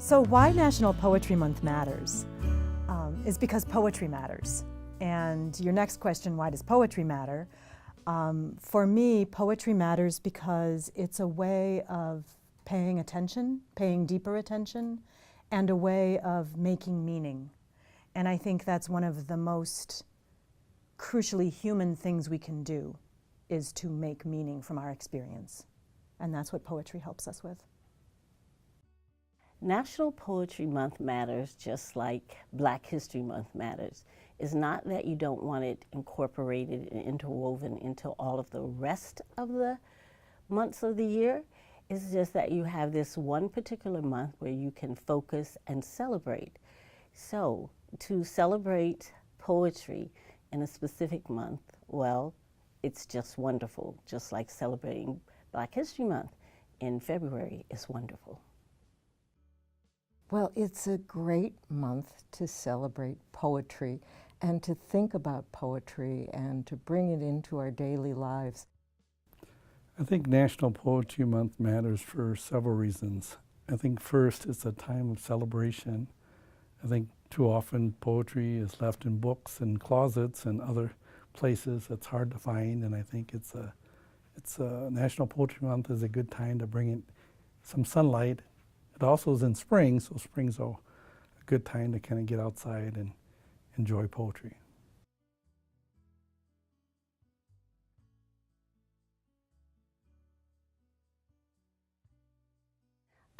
So why National Poetry Month matters is because poetry matters. And your next question, why does poetry matter? For me, poetry matters because it's a way of paying attention, paying deeper attention, and a way of making meaning. And I think that's one of the most crucially human things we can do, is to make meaning from our experience. And that's what poetry helps us with. National Poetry Month matters just like Black History Month matters. It's not that you don't want it incorporated and interwoven into all of the rest of the months of the year. It's just that you have this one particular month where you can focus and celebrate. So to celebrate poetry in a specific month, well, it's just wonderful. Just like celebrating Black History Month in February is wonderful. Well, it's a great month to celebrate poetry and to think about poetry and to bring it into our daily lives. I think National Poetry Month matters for several reasons. I think first, it's a time of celebration. I think too often poetry is left in books and closets and other places that's hard to find, and I think it's a National Poetry Month is a good time to bring in some sunlight. It also is in spring, so spring's a good time to kind of get outside and enjoy poetry.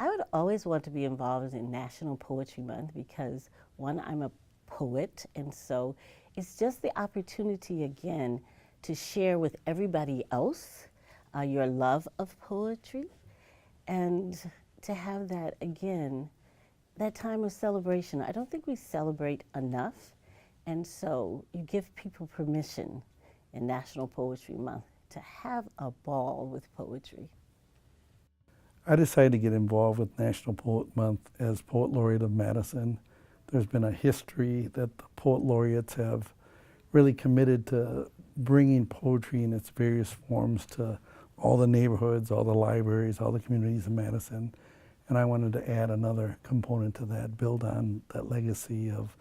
I would always want to be involved in National Poetry Month because, one, I'm a poet, and so it's just the opportunity again to share with everybody else your love of poetry, and to have that, again, that time of celebration. I don't think we celebrate enough, and so you give people permission in National Poetry Month to have a ball with poetry. I decided to get involved with National Poet Month as Poet Laureate of Madison. There's been a history that the Poet Laureates have really committed to bringing poetry in its various forms to all the neighborhoods, all the libraries, all the communities in Madison. And I wanted to add another component to that, build on that legacy of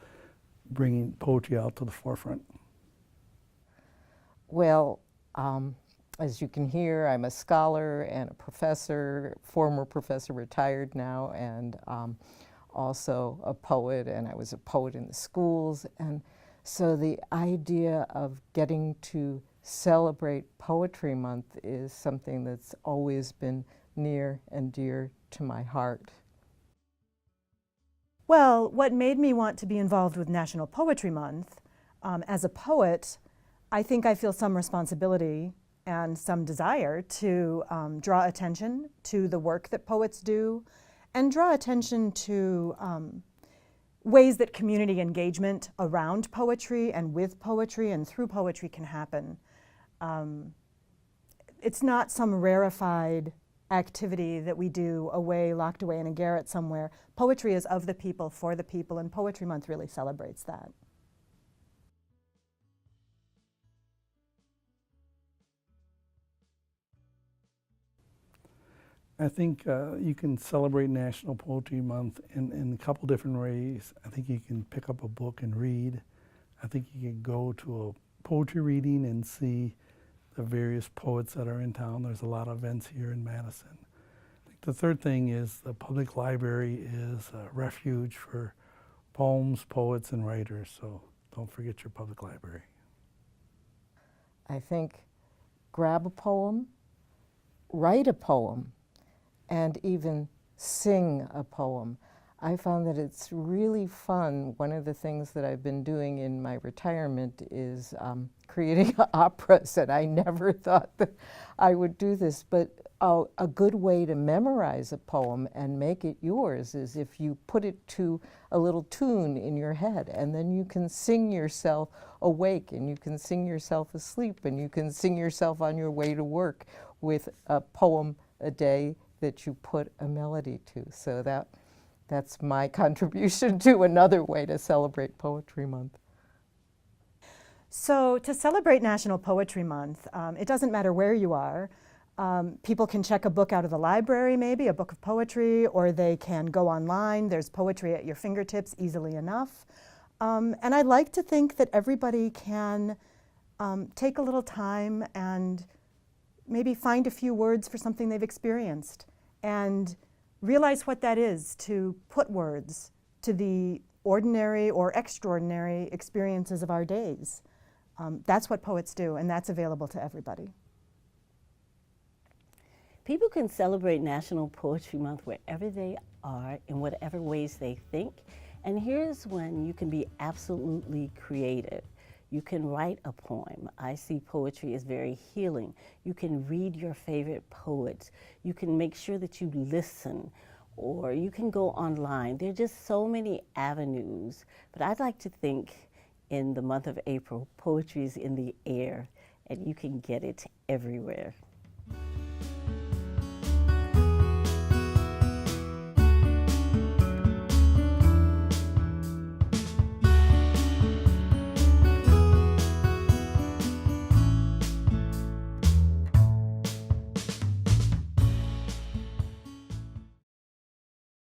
bringing poetry out to the forefront. Well, as you can hear, I'm a scholar and a professor, former professor, retired now, and also a poet, and I was a poet in the schools. And so the idea of getting to celebrate Poetry Month is something that's always been near and dear to my heart. Well, what made me want to be involved with National Poetry Month, as a poet, I think I feel some responsibility and some desire to draw attention to the work that poets do and draw attention to ways that community engagement around poetry and with poetry and through poetry can happen. It's not some rarefied activity that we do locked away in a garret somewhere. Poetry is of the people, for the people, and Poetry Month really celebrates that. I think you can celebrate National Poetry Month in a couple different ways. I think you can pick up a book and read. I think you can go to a poetry reading and see the various poets that are in town. There's a lot of events here in Madison. I think the third thing is the public library is a refuge for poems, poets, and writers, so don't forget your public library. I think grab a poem, write a poem, and even sing a poem. I found that it's really fun. One of the things that I've been doing in my retirement is creating operas, and I never thought that I would do this, but a good way to memorize a poem and make it yours is if you put it to a little tune in your head, and then you can sing yourself awake, and you can sing yourself asleep, and you can sing yourself on your way to work with a poem a day that you put a melody to. So that's my contribution to another way to celebrate Poetry Month. So to celebrate National Poetry Month, it doesn't matter where you are. People can check a book out of the library, maybe, a book of poetry, or they can go online. There's poetry at your fingertips easily enough. And I like to think that everybody can take a little time and maybe find a few words for something they've experienced and realize what that is, to put words to the ordinary or extraordinary experiences of our days. That's what poets do, and that's available to everybody. People can celebrate National Poetry Month wherever they are, in whatever ways they think. And here's when you can be absolutely creative. You can write a poem. I see poetry as very healing. You can read your favorite poets. You can make sure that you listen, or you can go online. There are just so many avenues. But I'd like to think in the month of April, poetry is in the air, and you can get it everywhere.